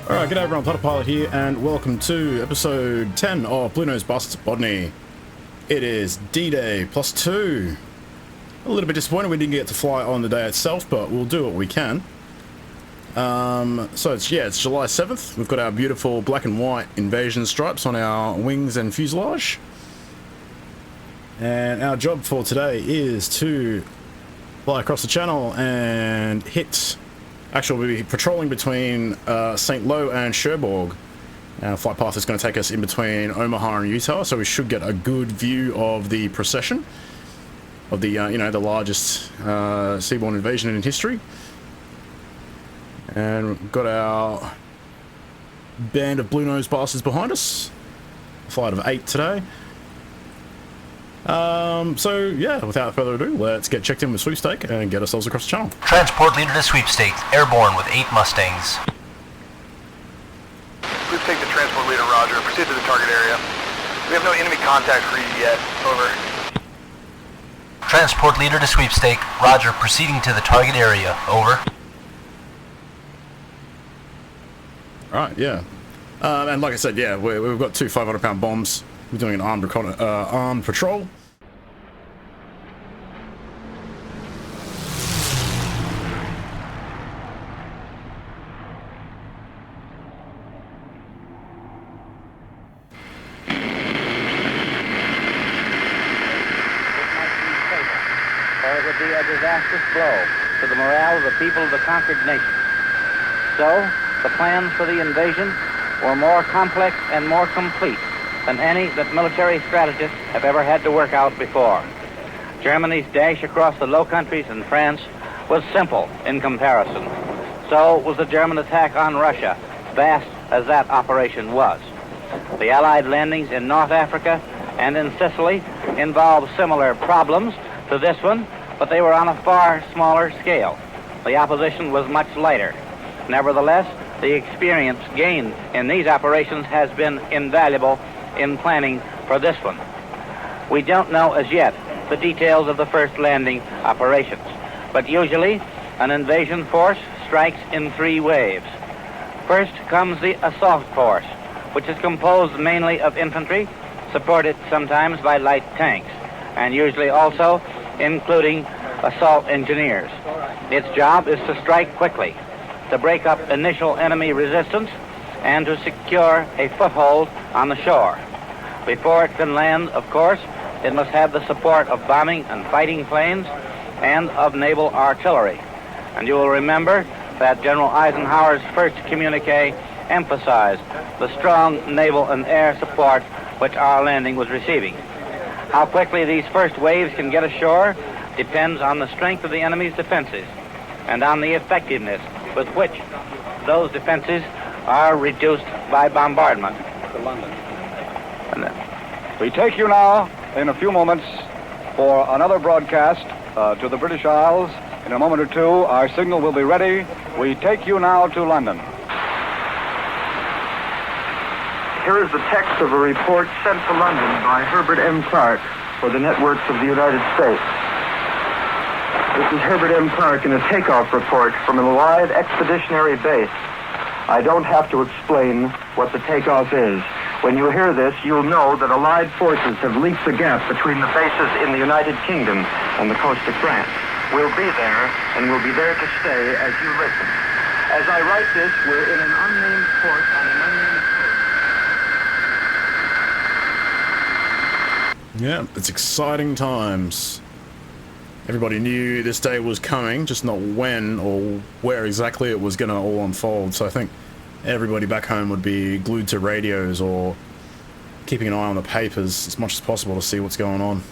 Alright, g'day everyone, Pilot here, and welcome to episode 10 of Blue Nose Busts Bodney. It is D-Day +2. A little bit disappointed we didn't get to fly on the day itself, but we'll do what we can. So it's July 7th. We've got our beautiful black and white invasion stripes on our wings and fuselage. And our job for today is to fly across the channel and hit... Actually, we'll be patrolling between St Lo and Cherbourg. Our flight path is going to take us in between Omaha and Utah, so we should get a good view of the procession of the, the largest seaborne invasion in history. And we've got our band of blue nose bastards behind us. A flight of 8 today. So yeah, without further ado, let's get checked in with Sweepstake and get ourselves across the channel. Transport leader to Sweepstakes, airborne with 8 Mustangs. Sweepstake to transport leader, roger. Proceed to the target area. We have no enemy contact for you yet. Over. Transport leader to Sweepstake, roger. Proceeding to the target area. Over. Alright, yeah. And like I said, yeah, we've got 2 500-pound bombs. We're doing an armed patrol. Or it would be a disastrous blow to the morale of the people of the conquered nation. So, the plans for the invasion were more complex and more complete than any that military strategists have ever had to work out before. Germany's dash across the Low Countries and France was simple in comparison. So was the German attack on Russia, vast as that operation was. The Allied landings in North Africa and in Sicily involved similar problems to this one, but they were on a far smaller scale. The opposition was much lighter. Nevertheless, the experience gained in these operations has been invaluable in planning for this one. We don't know as yet the details of the first landing operations, but usually an invasion force strikes in 3 waves. First comes the assault force, which is composed mainly of infantry, supported sometimes by light tanks, and usually also including assault engineers. Its job is to strike quickly, to break up initial enemy resistance, and to secure a foothold on the shore. Before it can land, of course, it must have the support of bombing and fighting planes and of naval artillery. And you will remember that General Eisenhower's first communique emphasized the strong naval and air support which our landing was receiving. How quickly these first waves can get ashore depends on the strength of the enemy's defenses and on the effectiveness with which those defenses are reduced by bombardment. To London. We take you now, in a few moments, for another broadcast to the British Isles. In a moment or two, our signal will be ready. We take you now to London. Here is the text of a report sent to London by Herbert M. Clark for the networks of the United States. This is Herbert M. Clark in a takeoff report from a live expeditionary base. I don't have to explain what the takeoff is. When you hear this, you'll know that Allied forces have leaped the gap between the bases in the United Kingdom and the coast of France. We'll be there, and we'll be there to stay as you listen. As I write this, we're in an unnamed port on an unnamed coast. Yeah, it's exciting times. Everybody knew this day was coming, just not when or where exactly it was going to all unfold. So I think everybody back home would be glued to radios or keeping an eye on the papers as much as possible to see what's going on.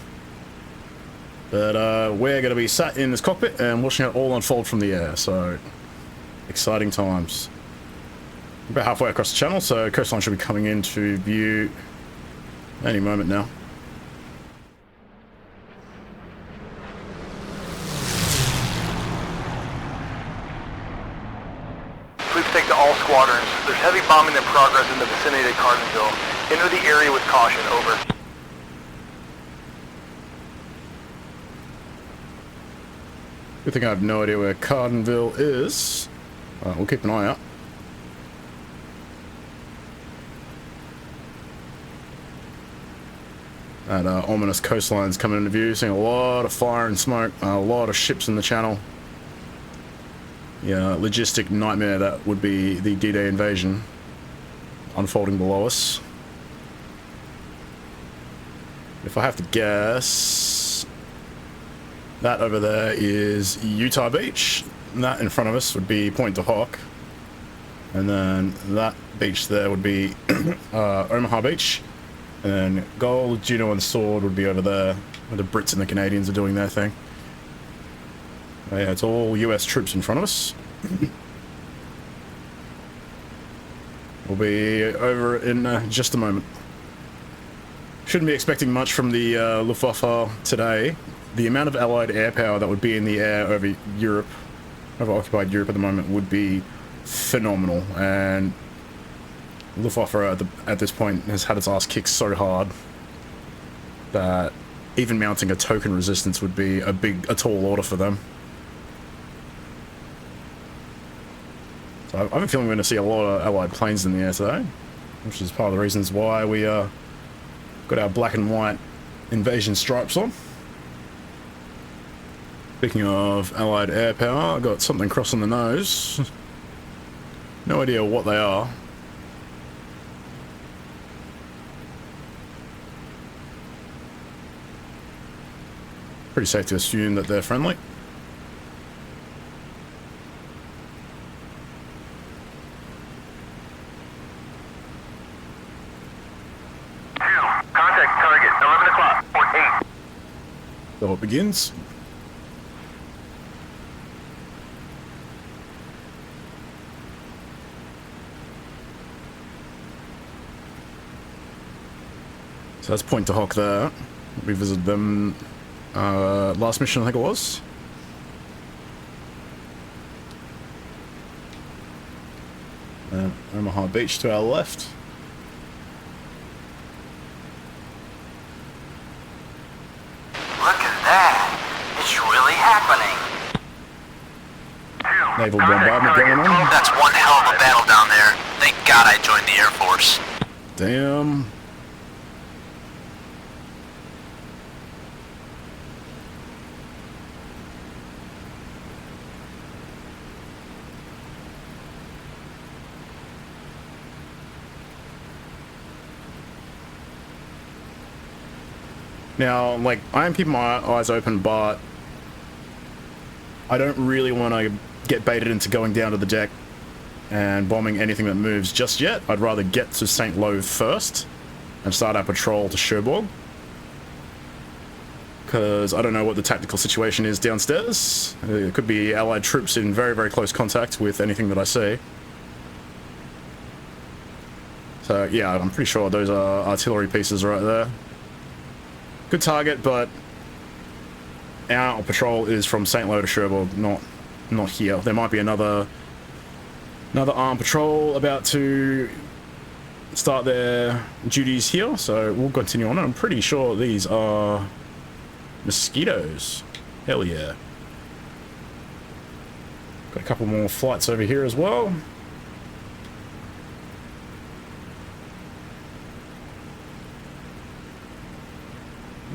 But we're going to be sat in this cockpit and watching it all unfold from the air, so exciting times. About halfway across the channel, so coastline should be coming into view any moment now. Sweepstake to all squadrons. There's heavy bombing in progress in the vicinity of Cardenville. Enter the area with caution. Over. Good thing I have no idea where Cardenville is. We'll keep an eye out. That ominous coastline's coming into view, seeing a lot of fire and smoke, a lot of ships in the channel. Yeah, logistic nightmare that would be the D-Day invasion unfolding below us. If I have to guess, that over there is Utah Beach. And that in front of us would be Point de Hoc. And then that beach there would be Omaha Beach. And then Gold, Juno, and Sword would be over there, where the Brits and the Canadians are doing their thing. But yeah, it's all US troops in front of us. We'll be over in just a moment. Shouldn't be expecting much from the Luftwaffe today. The amount of Allied air power that would be in the air over Europe, over occupied Europe at the moment, would be phenomenal. And Luftwaffe at this point has had its ass kicked so hard that even mounting a token resistance would be a tall order for them. So I have a feeling we're going to see a lot of Allied planes in the air today, which is part of the reasons why we got our black and white invasion stripes on. Speaking of Allied air power, I got something crossing the nose. No idea what they are. Pretty safe to assume that they're friendly. Contact target, 11 o'clock, port 8. So it begins. So that's Point de Hoc there. We visited them last mission, I think it was. Omaha Beach to our left. Look at that. It's really happening. Naval bombardment going on. That's one hell of a battle down there. Thank God I joined the Air Force. Damn. Now, like, I am keeping my eyes open, but I don't really want to get baited into going down to the deck and bombing anything that moves just yet. I'd rather get to St Lo first and start our patrol to Cherbourg, because I don't know what the tactical situation is downstairs. It could be Allied troops in very, very close contact with anything that I see. So yeah, I'm pretty sure those are artillery pieces right there. Good target, but our patrol is from St Lo to Cherbourg, not here. There might be another armed patrol about to start their duties here, so we'll continue on. And I'm pretty sure these are mosquitoes. Hell yeah. Got a couple more flights over here as well.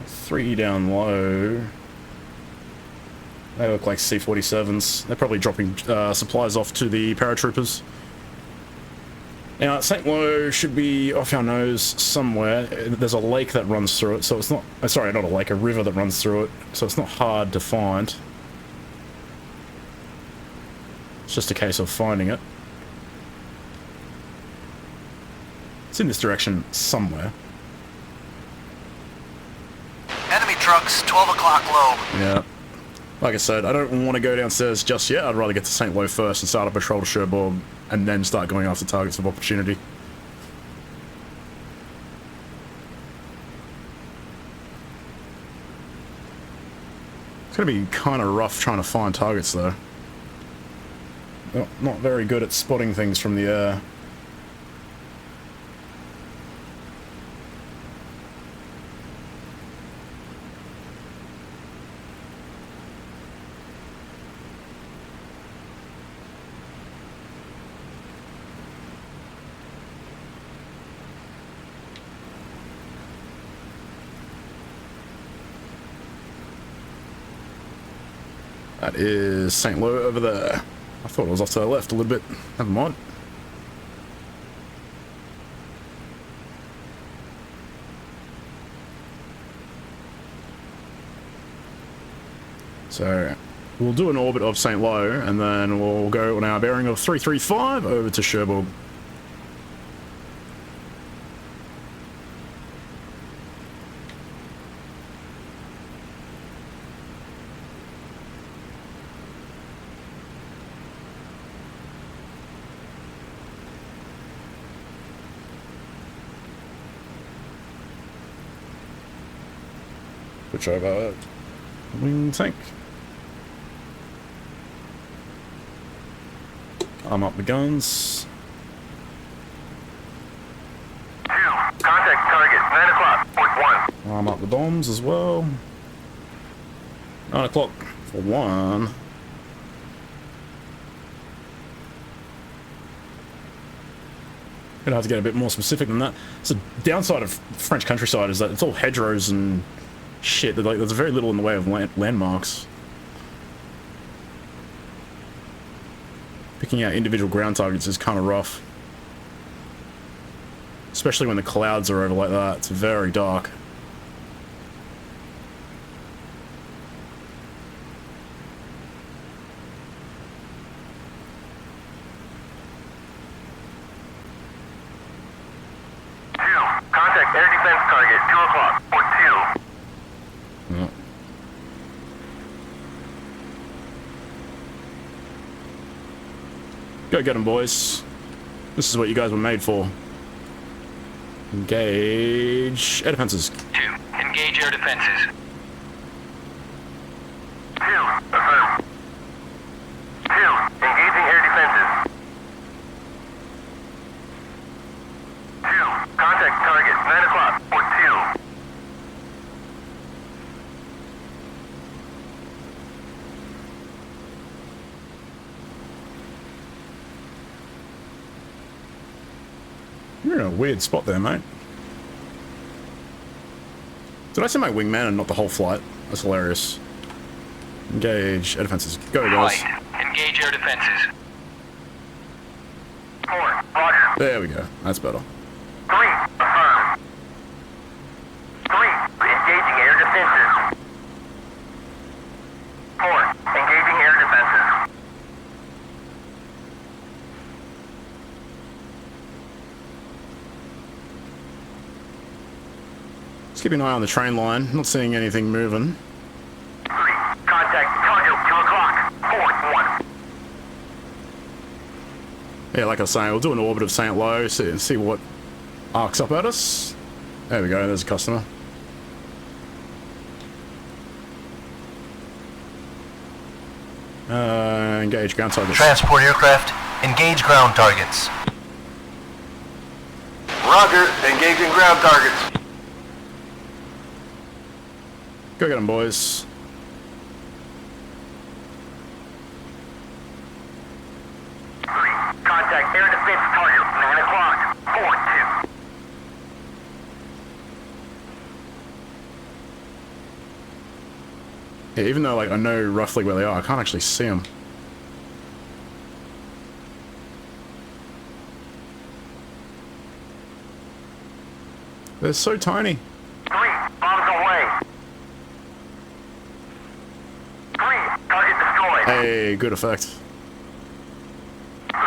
3 down low. They look like C-47s. They're probably dropping supplies off to the paratroopers. Now, St Lo should be off our nose somewhere. There's a lake that runs through it, so it's not... sorry, not a lake, a river that runs through it, so it's not hard to find. It's just a case of finding it. It's in this direction somewhere. Enemy trucks, 12 o'clock low. Yeah. Like I said, I don't want to go downstairs just yet. I'd rather get to St Lo first and start a patrol to Cherbourg, and then start going after targets of opportunity. It's going to be kind of rough trying to find targets, though. Not very good at spotting things from the air. That is St Lo over there. I thought it was off to the left a little bit. Never mind. So we'll do an orbit of St Lo, and then we'll go on our bearing of 335 over to Cherbourg. Switch over wing tank. Arm up the guns. 2, contact target, 9 o'clock, port 1. Arm up the bombs as well. 9 o'clock for 1. Gonna have to get a bit more specific than that. So the downside of French countryside is that it's all hedgerows and shit. Like, there's very little in the way of landmarks. Picking out individual ground targets is kind of rough. Especially when the clouds are over like that. It's very dark. Contact air defense target, 2 o'clock, port 2. Yeah. Go get them, boys. This is what you guys were made for. Engage air defenses. 2. Engage air defenses. 2, affirm. 2, engaging air defenses. 2, contact target, 9 o'clock, port 2. You're in a weird spot there, mate. Did I say my wingman and not the whole flight? That's hilarious. Engage air defenses. Go, guys. Flight. Engage air defenses. 4, roger. There we go. That's better. 3, affirm. 3, engaging air defenses. 4, engaging air defenses. Just keeping an eye on the train line. Not seeing anything moving. 3, contact target, 2 o'clock, port 1. Yeah, like I was saying, we'll do an orbit of St Lo, see what arcs up at us. There we go, there's a customer. Engage ground targets. Transport aircraft. Engage ground targets. Roger, engaging ground targets. Go get them, boys. Contact air defense target, 9 o'clock, port 2. Yeah, even though like I know roughly where they are, I can't actually see them. They're so tiny. 3, bombs away. 3, target destroyed. Hey, good effect. 3.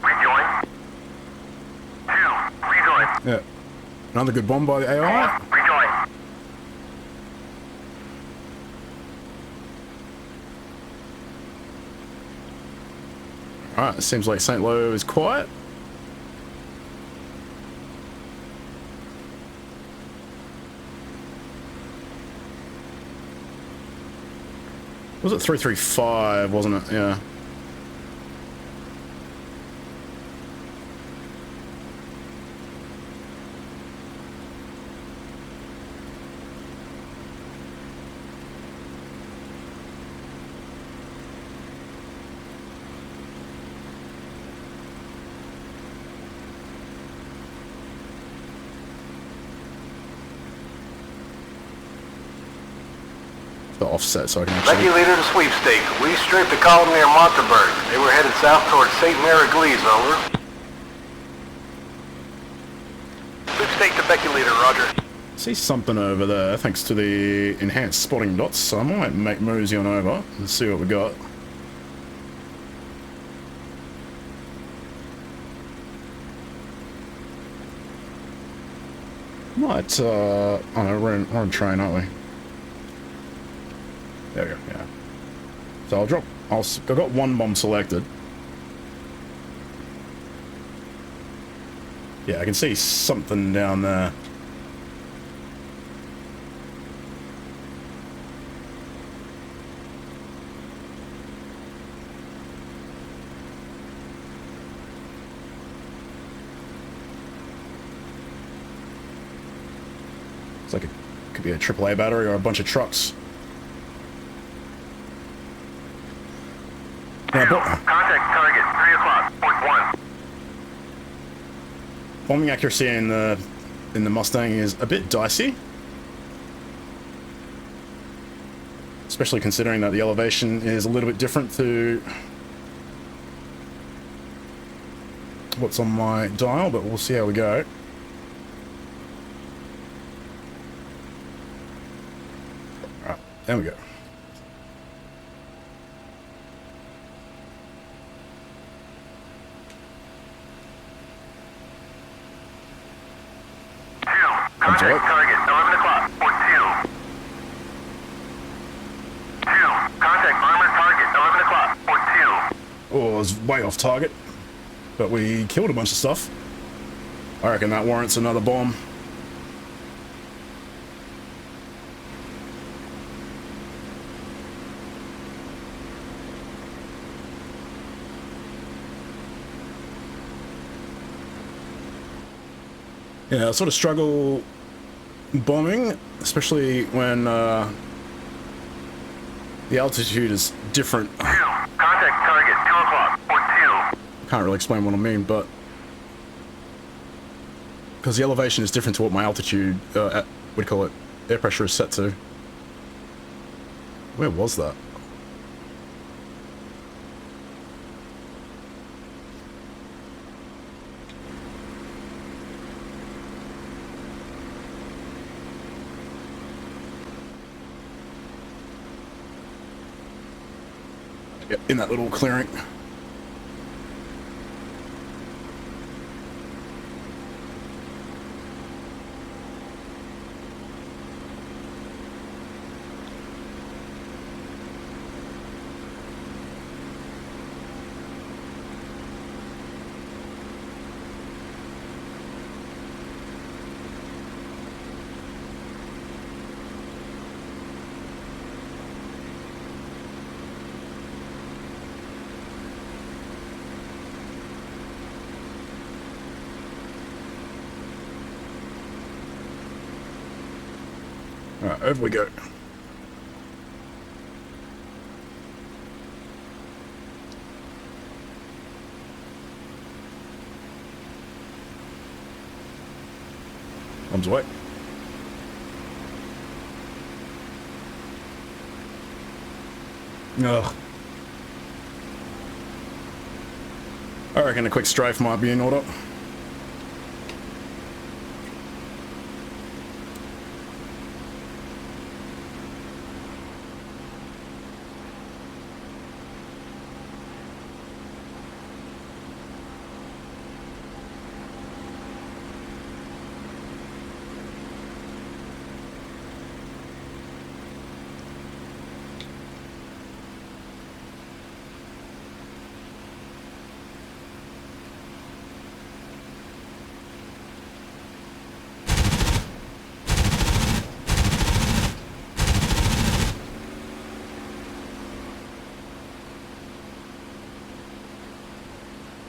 Rejoin. 2, rejoin. Yeah. Another good bomb by the AI. Rejoin. Alright, it seems like St Lo is quiet. Was it 335, wasn't it? Yeah. the offset so I can actually... Becky leader to sweepstake. We strafed a column near Monterberg. They were headed south towards St Mary-Glise, over. Sweepstake to Becky leader, roger. See something over there thanks to the enhanced spotting dots, so I might make mosey on over and see what we got. Might, oh no, we're on train, aren't we? There we go, yeah. So I'll drop, I've got one bomb selected. Yeah, I can see something down there. Looks like it could be a AAA battery or a bunch of trucks. Contact target, 3 o'clock, point 1. Bombing accuracy in the Mustang is a bit dicey. Especially considering that the elevation is a little bit different to what's on my dial, but we'll see how we go. Alright, there we go. Contact target, 11 o'clock, point 2. 2. Contact armored target, 11 o'clock, point 2. Oh, it was way off target, but we killed a bunch of stuff. I reckon that warrants another bomb. Yeah, I sort of struggle bombing, especially when the altitude is different. 2. Contact target, 2 o'clock, point 2. Can't really explain what I mean, but because the elevation is different to what my altitude, what do you call it, air pressure is set to. Where was that? Yep, in that little clearing. Alright, over we go. Bombs away. Ugh. I reckon a quick strafe might be in order.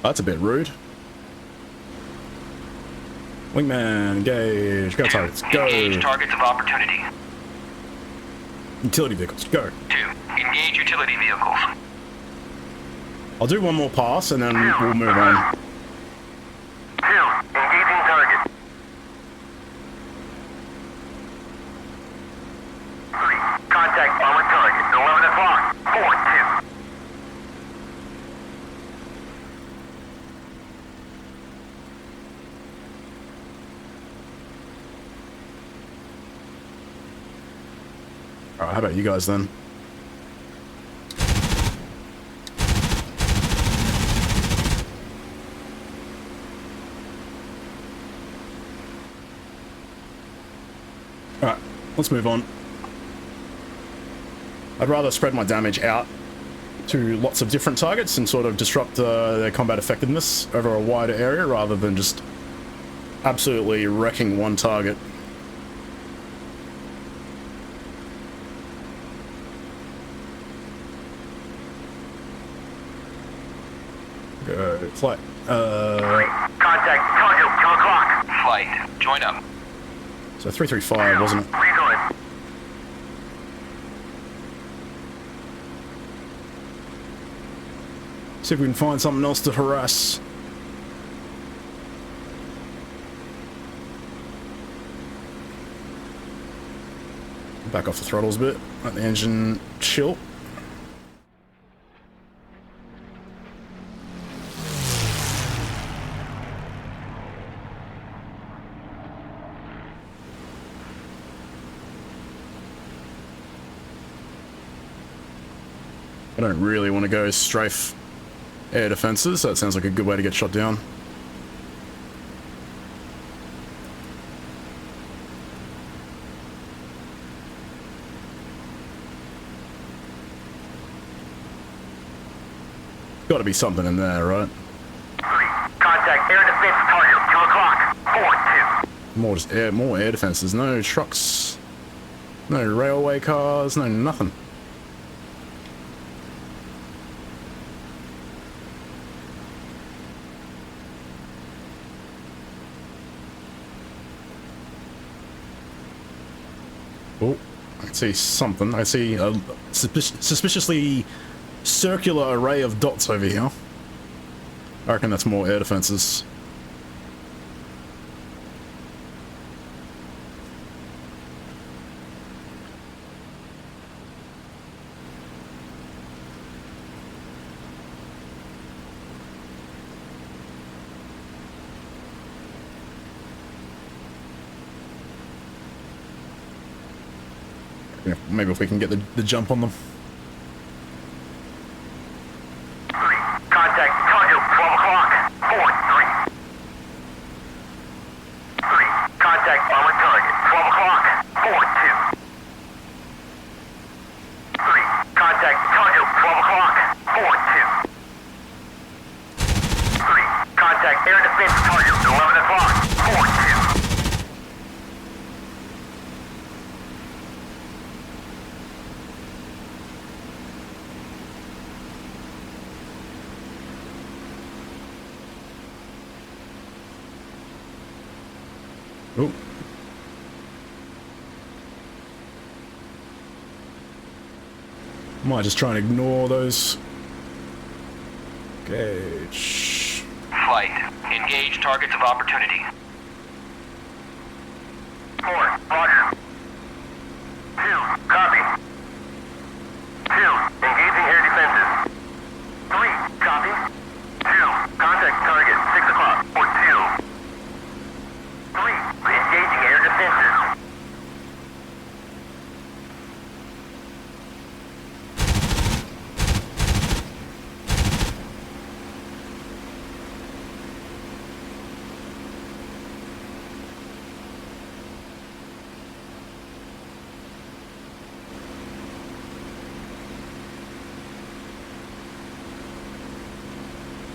That's a bit rude. Wingman, engage. Go targets. Go. Engage targets of opportunity. Utility vehicles. Go. 2. Engage utility vehicles. I'll do one more pass and then we'll move on. 2. Engaging target. 3. Contact armored Alright, how about you guys then? Alright, let's move on. I'd rather spread my damage out to lots of different targets and sort of disrupt their combat effectiveness over a wider area rather than just absolutely wrecking one target. Go flight. Contact target 2 o'clock. Flight, join up. So 335, wasn't it? Rejoin. See if we can find something else to harass. Back off the throttles a bit. Let the engine chill. I don't really want to go strafe air defenses. That sounds like a good way to get shot down. Got to be something in there, right? 3. Contact air defense target 2 o'clock. 4-2. More air defenses. No trucks, no railway cars, no nothing. Oh, I see something. I see a suspiciously circular array of dots over here. I reckon that's more air defenses. Yeah, maybe if we can get the jump on them. 3. Contact target 12 o'clock. 4-3. 3. Contact armored target 12 o'clock. 4-2. 3. Contact target 12 o'clock. 4-2. 3. Contact air defense target 11 o'clock. 4-2. Oh. Might just try and ignore those. Engage. Flight, engage targets of opportunity. 4. Roger. 2. Copy. 2. Engaging air defenses. 3. Copy. 2. Contact target 6 o'clock. 4-2. 3. Engaging air defenses.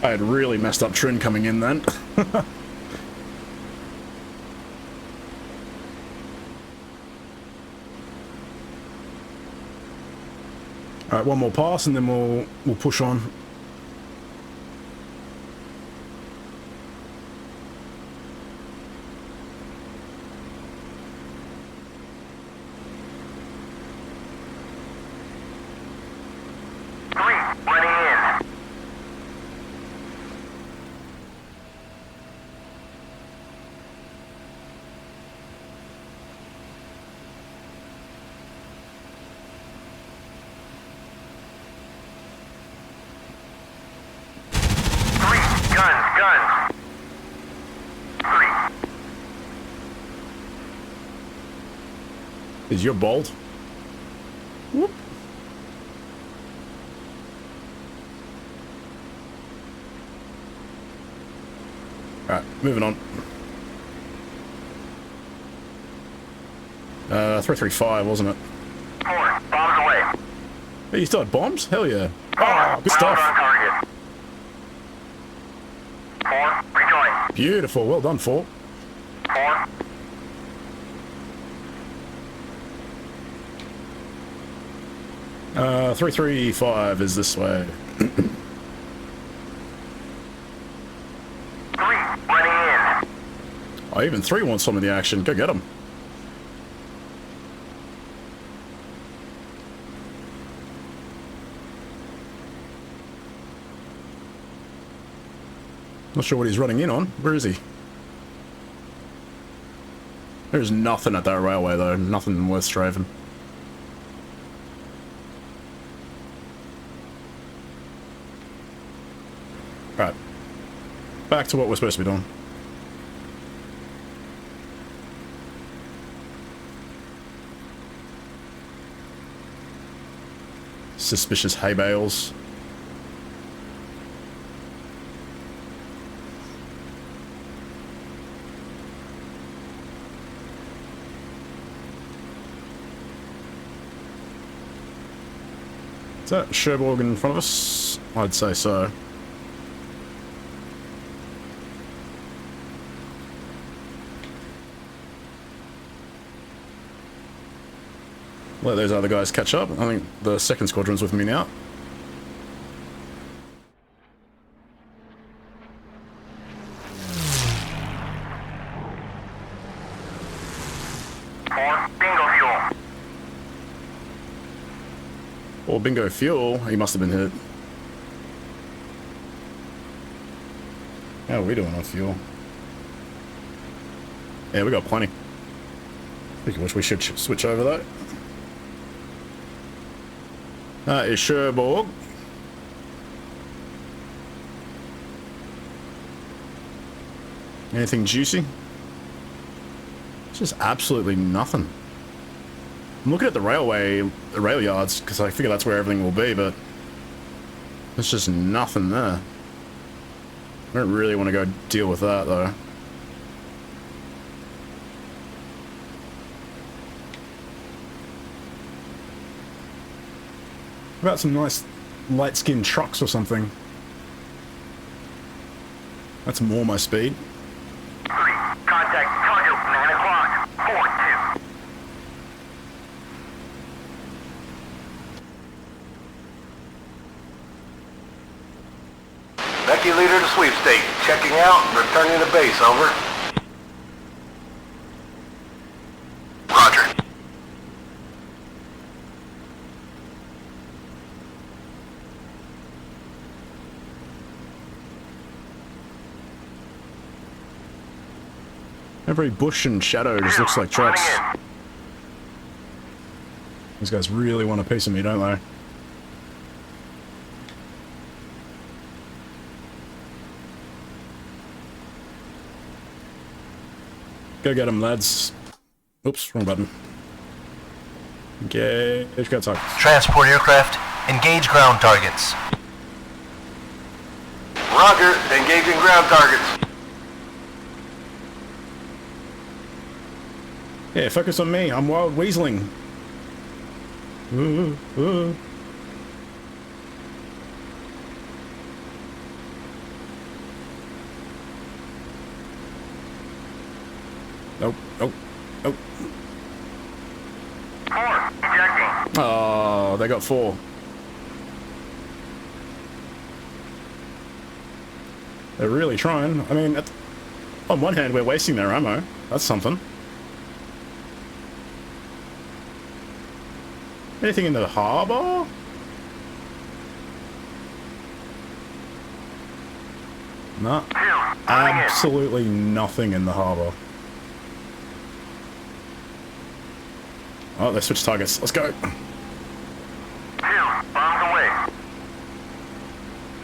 I had really messed up Trin coming in then. Alright, one more pass and then we'll push on. Guns. 3. Is your bolt? moving on. 335, wasn't it? 4, bombs away. Hey, you still had bombs? Hell yeah. 4, Oh, good stuff. on target. 4, rejoin. Beautiful. Well done, 4. 4. Uh, 335 is this way. 3, running in. Oh, even 3 wants some of the action. Go get him. Not sure what he's running in on. Where is he? There's nothing at that railway, though. Nothing worth strafing. Right. Back to what we're supposed to be doing. Suspicious hay bales. Is that Cherbourg in front of us? I'd say so. Let those other guys catch up. I think the second squadron's with me now. Bingo fuel. Or bingo fuel. He must have been hit. How are we doing on fuel? Yeah, we got plenty. I wish we should switch over though. That is Cherbourg. Anything juicy? It's just absolutely nothing. I'm looking at the rail yards, because I figure that's where everything will be, but there's just nothing there. I don't really want to go deal with that though. What about some nice light-skinned trucks or something? That's more my speed. 3, contact target 9 o'clock. 4-2. Becky leader to sweepstake. Checking out, returning to base, over. Roger. Every bush and shadow just looks like trucks. These guys really want a piece of me, don't they? Go get them, lads. Oops, wrong button. Engage, go target. Transport aircraft, engage ground targets. Roger, engaging ground targets. Yeah, focus on me. I'm wild weaseling. Ooh, ooh. Nope, nope, nope. 4, ejecting. Oh, they got 4. They're really trying. I mean, on one hand, we're wasting their ammo. That's something. Anything in the harbour? No. Absolutely nothing in the harbour. Oh, they switched targets. Let's go. 2, bombs away.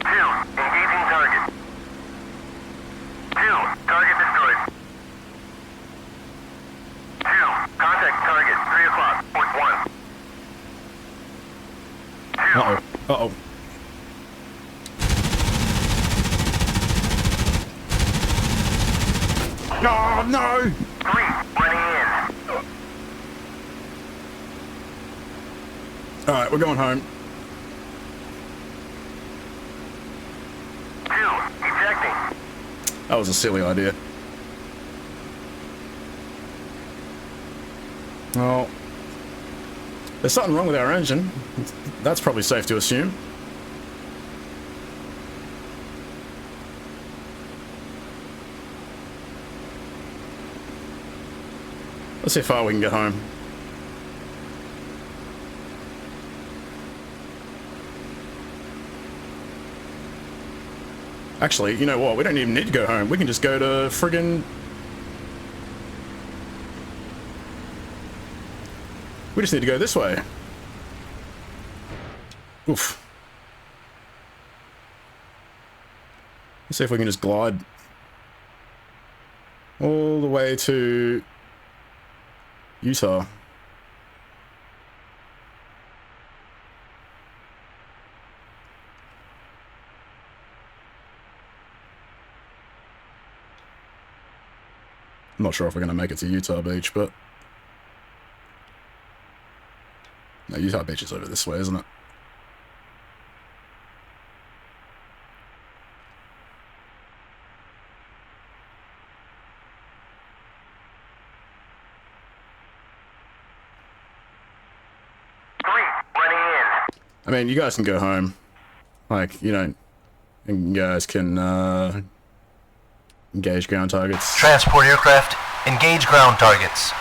2, engaging target. 2, target destroyed. 2, contact target, 3 o'clock, port 1. Uh-oh. Uh-oh. no! 3, running in. Alright, we're going home. 2, ejecting. That was a silly idea. Well, there's something wrong with our engine. That's probably safe to assume. Let's see how far we can get home. Actually, you know what? We don't even need to go home. We can just go to friggin'... We just need to go this way. Oof. Let's see if we can just glide all the way to Utah. I'm not sure if we're going to make it to Utah Beach, but... No, Utah Beach is over this way, isn't it? I mean, you guys can go home. Like, you know, you guys can, engage ground targets. Transport aircraft, engage ground targets.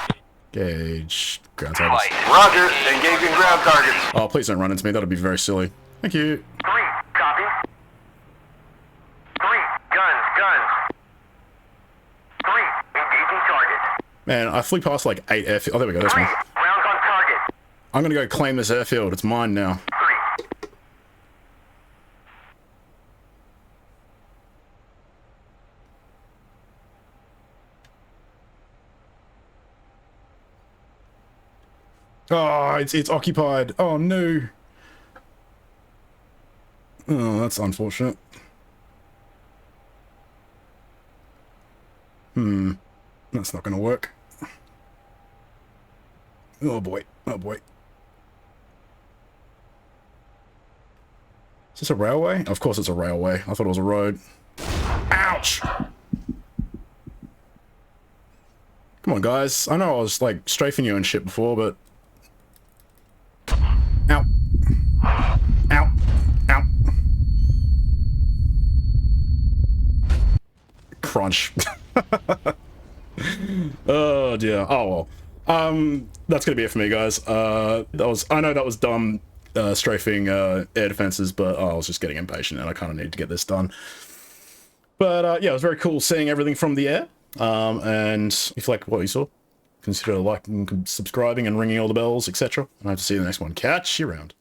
Engage ground targets. Roger, engaging ground targets. Oh, please don't run into me. That'll be very silly. Thank you. 3, copy. 3, guns. 3, engaging target. Man, I flew past like 8 airfields. Oh, there we go, this 3, one. rounds on target. I'm gonna go claim this airfield. It's mine now. 3. Oh, it's occupied. Oh, no. Oh, that's unfortunate. That's not gonna work. Oh, boy. Oh, boy. Is this a railway? Of course it's a railway. I thought it was a road. Ouch! Come on, guys. I know I was, like, strafing you and shit before, but... Ow. Ow. Ow. Crunch. Oh, dear. Oh, well. That's gonna be it for me, guys. I know that was dumb, strafing air defenses, but I was just getting impatient and I kind of needed to get this done. But yeah, it was very cool seeing everything from the air. And if you like what you saw, consider liking, subscribing, and ringing all the bells, etc. And I hope to see you in the next one. Catch you around.